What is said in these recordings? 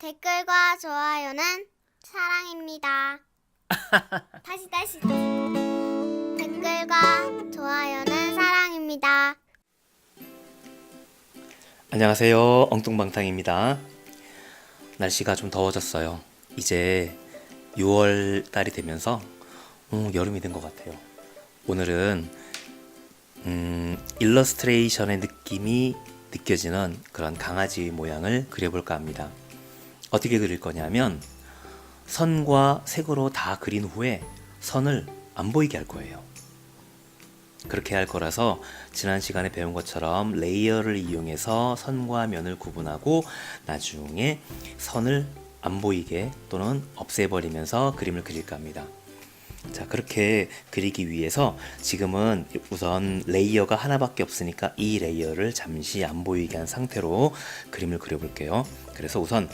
댓글과 좋아요는 사랑입니다. 다시. 댓글과 좋아요는 사랑입니다. 안녕하세요. 엉뚱방탕입니다. 날씨가 좀 더워졌어요. 이제 6월 달이 되면서 여름이 된 것 같아요. 오늘은 일러스트레이션의 느낌이 느껴지는 그런 강아지 모양을 그려볼까 합니다. 어떻게 그릴 거냐면 선과 색으로 다 그린 후에 선을 안 보이게 할 거예요. 그렇게 할 거라서 지난 시간에 배운 것처럼 레이어를 이용해서 선과 면을 구분하고 나중에 선을 안 보이게 또는 없애버리면서 그림을 그릴까 합니다. 자, 그렇게 그리기 위해서 지금은 우선 레이어가 하나밖에 없으니까 이 레이어를 잠시 안 보이게 한 상태로 그림을 그려볼게요. 그래서 우선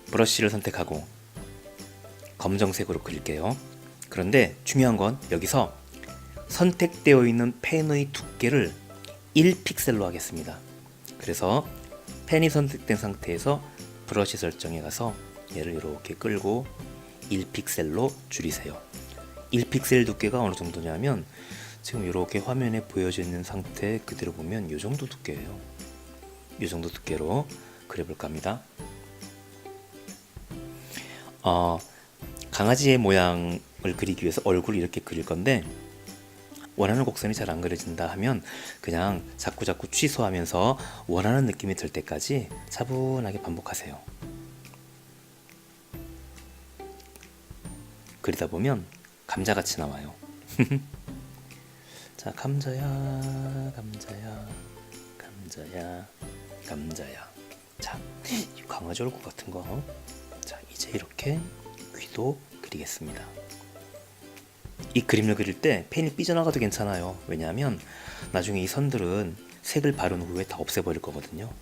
브러쉬를 선택하고 검정색으로 그릴게요. 그런데 중요한 건 여기서 선택되어 있는 펜의 두께를 1픽셀로 하겠습니다. 그래서 펜이 선택된 상태에서 브러쉬 설정에 가서 얘를 이렇게 끌고 1픽셀로 줄이세요. 1픽셀 두께가 어느 정도냐면 지금 이렇게 화면에 보여져 있는 상태 그대로 보면 이 정도 두께예요. 이 정도 두께로 그려볼까 합니다. 강아지의 모양을 그리기 위해서 얼굴을 이렇게 그릴 건데 원하는 곡선이 잘 안 그려진다 하면 그냥 자꾸 취소하면서 원하는 느낌이 들 때까지 차분하게 반복하세요. 그리다 보면 감자같이 나와요. 자, 감자야. 자, 이 강아지 얼굴 같은 거. 자, 이제 이렇게 귀도 그리겠습니다. 이 그림을 그릴 때 펜이 삐져나가도 괜찮아요. 왜냐하면 나중에 이 선들은 색을 바른 후에 다 없애버릴 거거든요.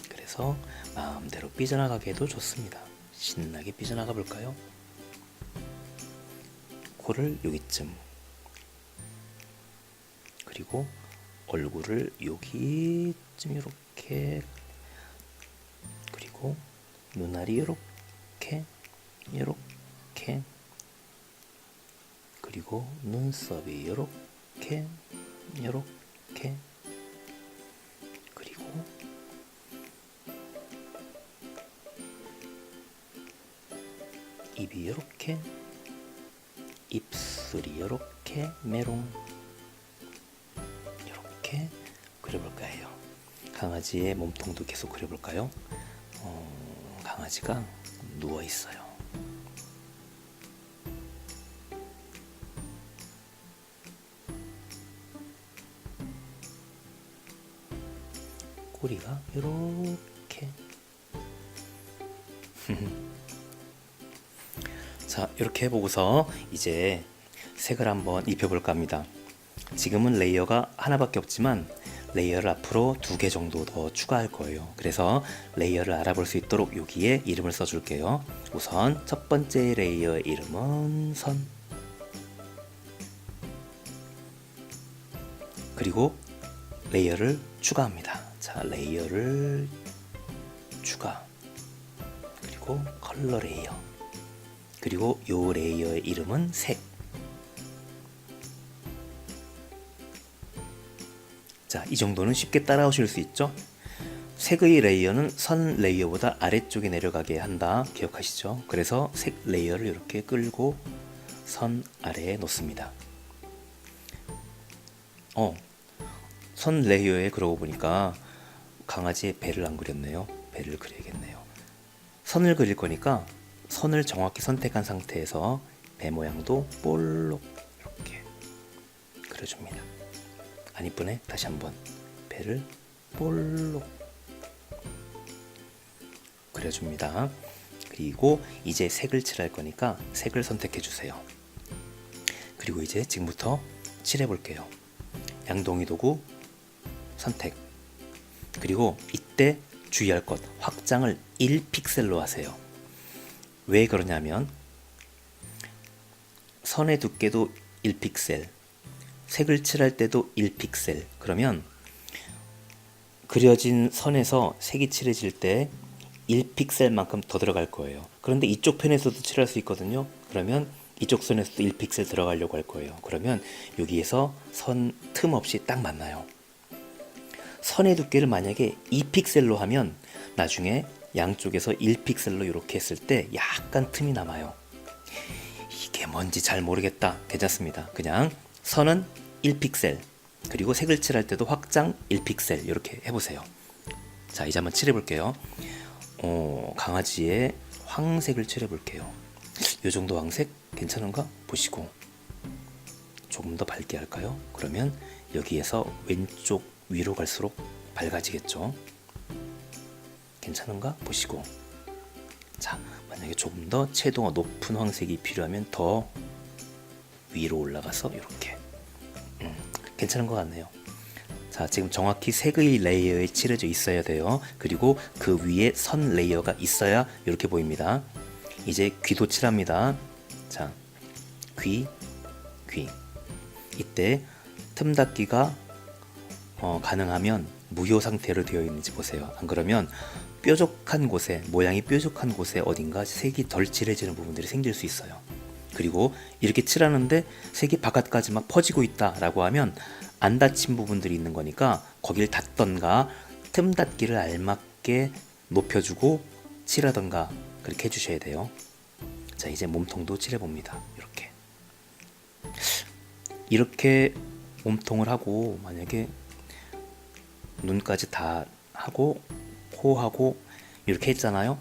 그래서 마음대로 삐져나가게 해도 좋습니다. 신나게 삐져나가 볼까요? 코를 여기쯤, 그리고 얼굴을 여기쯤 이렇게, 그리고 눈알이 이렇게 그리고 눈썹이 이렇게 그리고 입이 이렇게, 입술이 이렇게 메롱 이렇게 그려볼까 해요. 강아지의 몸통도 계속 그려볼까요? 강아지가 누워 있어요. 꼬리가 이렇게. 자, 이렇게 해보고서 이제 색을 한번 입혀볼까 합니다. 지금은 레이어가 하나밖에 없지만 레이어를 앞으로 2개 정도 더 추가할 거예요. 그래서 레이어를 알아볼 수 있도록 여기에 이름을 써줄게요. 우선 첫 번째 레이어의 이름은 선, 그리고 레이어를 추가합니다. 자, 레이어를 추가, 그리고 컬러 레이어, 그리고 요 레이어의 이름은 색. 자, 이 정도는 쉽게 따라오실 수 있죠? 색의 레이어는 선 레이어보다 아래쪽에 내려가게 한다. 기억하시죠? 그래서 색 레이어를 이렇게 끌고 선 아래에 놓습니다. 선 레이어에 그러고 보니까 강아지의 배를 안 그렸네요. 배를 그려야겠네요. 선을 그릴 거니까 선을 정확히 선택한 상태에서 배 모양도 볼록 이렇게 그려줍니다. 안 이쁘네? 다시 한번 배를 볼록 그려줍니다. 그리고 이제 색을 칠할 거니까 색을 선택해 주세요. 그리고 이제 지금부터 칠해 볼게요. 양동이 도구 선택. 그리고 이때 주의할 것, 확장을 1픽셀로 하세요. 왜 그러냐면 선의 두께도 1픽셀, 색을 칠할 때도 1픽셀. 그러면 그려진 선에서 색이 칠해질 때 1픽셀만큼 더 들어갈 거예요. 그런데 이쪽 편에서도 칠할 수 있거든요. 그러면 이쪽 선에서도 1픽셀 들어가려고 할 거예요. 그러면 여기에서 선 틈 없이 딱 만나요. 선의 두께를 만약에 2픽셀로 하면 나중에 양쪽에서 1픽셀로 이렇게 했을 때 약간 틈이 남아요. 이게 뭔지 잘 모르겠다. 괜찮습니다. 그냥 선은 1픽셀, 그리고 색을 칠할 때도 확장 1픽셀 이렇게 해보세요. 자, 이제 한번 칠해볼게요. 강아지의 황색을 칠해볼게요. 이 정도 황색 괜찮은가? 보시고 조금 더 밝게 할까요? 그러면 여기에서 왼쪽 위로 갈수록 밝아지겠죠? 괜찮은가? 보시고. 자, 만약에 조금 더 채도가 높은 황색이 필요하면 더 위로 올라가서 이렇게. 괜찮은 것 같네요. 자, 지금 정확히 색의 레이어에 칠해져 있어야 돼요. 그리고 그 위에 선 레이어가 있어야 이렇게 보입니다. 이제 귀도 칠합니다. 자, 귀. 이때 틈 닫기가 가능하면 무효 상태로 되어 있는지 보세요. 안 그러면 뾰족한 곳에, 모양이 뾰족한 곳에 어딘가 색이 덜 칠해지는 부분들이 생길 수 있어요. 그리고 이렇게 칠하는데 색이 바깥까지 막 퍼지고 있다라고 하면 안 닫힌 부분들이 있는 거니까 거길 닫던가 틈 닫기를 알맞게 높여주고 칠하던가 그렇게 해주셔야 돼요. 자, 이제 몸통도 칠해봅니다. 이렇게 몸통을 하고 만약에 눈까지 다 하고 코하고 이렇게 했잖아요.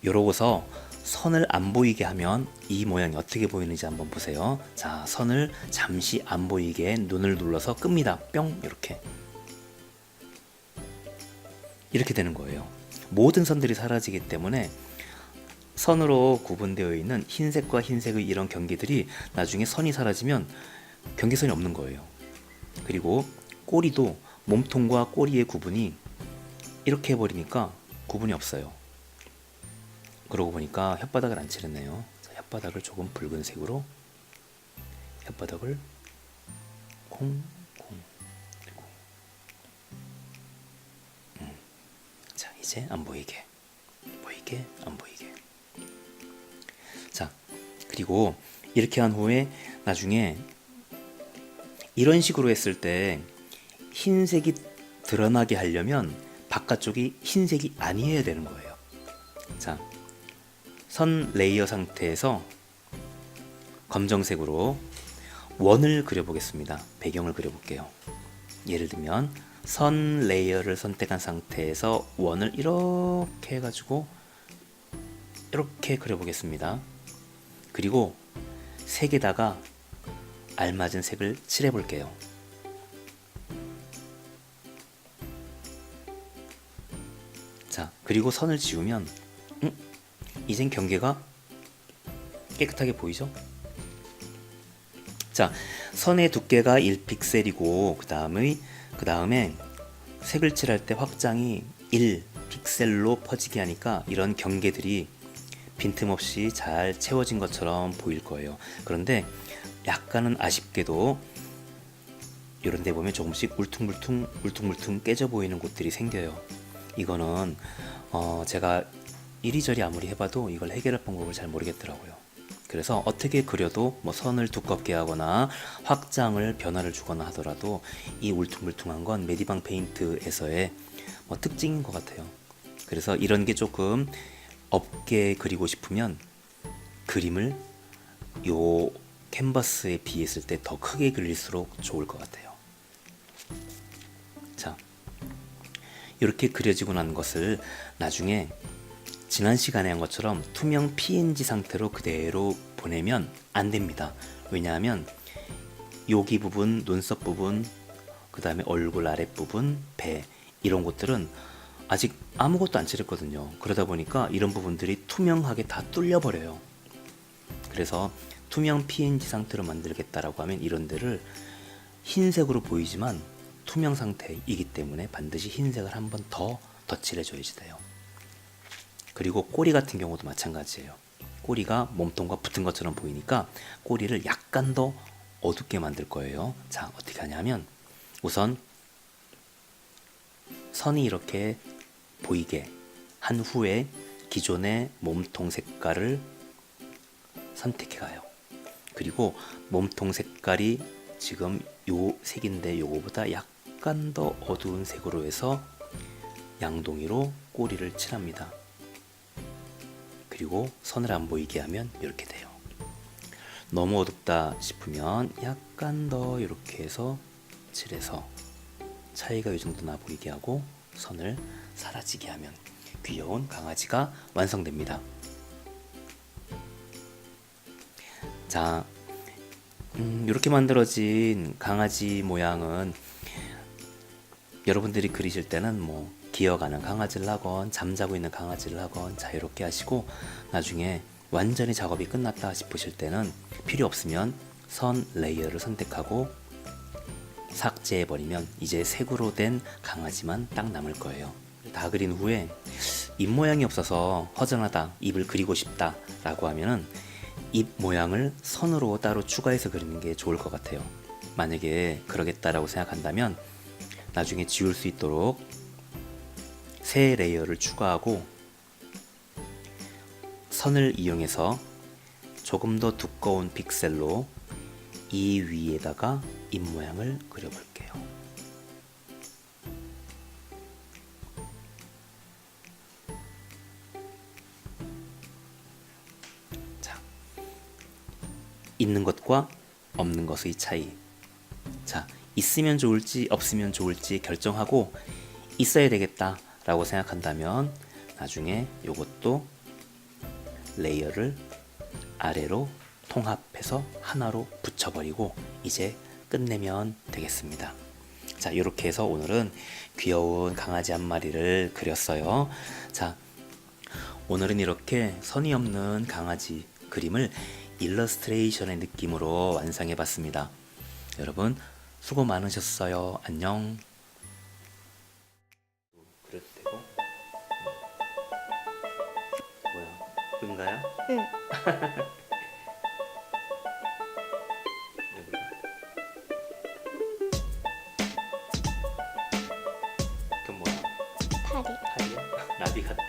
이러고서 선을 안 보이게 하면 이 모양이 어떻게 보이는지 한번 보세요. 자, 선을 잠시 안 보이게 눈을 눌러서 끕니다. 뿅, 이렇게 되는 거예요. 모든 선들이 사라지기 때문에 선으로 구분되어 있는 흰색과 흰색의 이런 경계들이 나중에 선이 사라지면 경계선이 없는 거예요. 그리고 꼬리도 몸통과 꼬리의 구분이 이렇게 해버리니까 구분이 없어요. 그러고 보니까 혓바닥을 안 칠했네요. 자, 혓바닥을 조금 붉은색으로, 혓바닥을 콩. 자, 이제 안 보이게, 안 보이게. 자, 그리고 이렇게 한 후에 나중에 이런 식으로 했을 때 흰색이 드러나게 하려면 바깥쪽이 흰색이 아니어야 되는 거예요. 자, 선 레이어 상태에서 검정색으로 원을 그려보겠습니다. 배경을 그려볼게요. 예를 들면 선 레이어를 선택한 상태에서 원을 이렇게 해가지고 이렇게 그려보겠습니다. 그리고 색에다가 알맞은 색을 칠해볼게요. 자, 그리고 선을 지우면 이젠 경계가 깨끗하게 보이죠? 자, 선의 두께가 1픽셀이고 그 다음에 색을 칠할 때 확장이 1픽셀로 퍼지게 하니까 이런 경계들이 빈틈없이 잘 채워진 것처럼 보일 거예요. 그런데 아쉽게도 이런 데 보면 조금씩 울퉁불퉁 깨져 보이는 곳들이 생겨요. 이거는 제가 이리저리 아무리 해봐도 이걸 해결할 방법을 잘 모르겠더라고요. 그래서 어떻게 그려도 뭐 선을 두껍게 하거나 확장을 변화를 주거나 하더라도 이 울퉁불퉁한 건 메디방 페인트에서의 특징인 것 같아요. 그래서 이런 게 조금 없게 그리고 싶으면 그림을 요 캔버스에 비했을 때 더 크게 그릴수록 좋을 것 같아요. 자, 이렇게 그려지고 난 것을 나중에 지난 시간에 한 것처럼 투명 PNG 상태로 그대로 보내면 안 됩니다. 왜냐하면 여기 부분, 눈썹 부분, 그 다음에 얼굴 아랫부분, 배 이런 것들은 아직 아무것도 안 칠했거든요. 그러다 보니까 이런 부분들이 투명하게 다 뚫려버려요. 그래서 투명 PNG 상태로 만들겠다라고 하면 이런 데를 흰색으로 보이지만 투명 상태이기 때문에 반드시 흰색을 한 번 더 덧칠해줘야지 돼요. 그리고 꼬리 같은 경우도 마찬가지예요. 꼬리가 몸통과 붙은 것처럼 보이니까 꼬리를 약간 더 어둡게 만들 거예요. 자, 어떻게 하냐면 우선 선이 이렇게 보이게 한 후에 기존의 몸통 색깔을 선택해 가요. 그리고 몸통 색깔이 지금 요 색인데 요거보다 약간 더 어두운 색으로 해서 양동이로 꼬리를 칠합니다. 그리고 선을 안 보이게 하면 이렇게 돼요. 너무 어둡다 싶으면 약간 더 이렇게 해서 칠해서 차이가 이 정도 나 보이게 하고 선을 사라지게 하면 귀여운 강아지가 완성됩니다. 자, 이렇게 만들어진 강아지 모양은 여러분들이 그리실 때는 뭐 기어가는 강아지를 하건 잠자고 있는 강아지를 하건 자유롭게 하시고, 나중에 완전히 작업이 끝났다 싶으실 때는 필요 없으면 선 레이어를 선택하고 삭제해버리면 이제 색으로 된 강아지만 딱 남을 거예요. 다 그린 후에 입 모양이 없어서 허전하다, 입을 그리고 싶다 라고 하면은 입 모양을 선으로 따로 추가해서 그리는 게 좋을 것 같아요. 만약에 그러겠다라고 생각한다면 나중에 지울 수 있도록 새 레이어를 추가하고 선을 이용해서 조금 더 두꺼운 픽셀로 이 위에다가 입 모양을 그려볼게요. 자, 있는 것과 없는 것의 차이. 자, 있으면 좋을지 없으면 좋을지 결정하고 있어야 되겠다 라고 생각한다면 나중에 요것도 레이어를 아래로 통합해서 하나로 붙여버리고 이제 끝내면 되겠습니다. 자, 이렇게 해서 오늘은 귀여운 강아지 한 마리를 그렸어요. 자, 오늘은 이렇게 선이 없는 강아지 그림을 일러스트레이션의 느낌으로 완성해 봤습니다. 여러분 수고 많으셨어요. 안녕. 그래도 되고. 뭐야? 은가야? 응. 그건 뭐야? 파리. 팔이야? 나비 같다.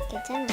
괜찮아.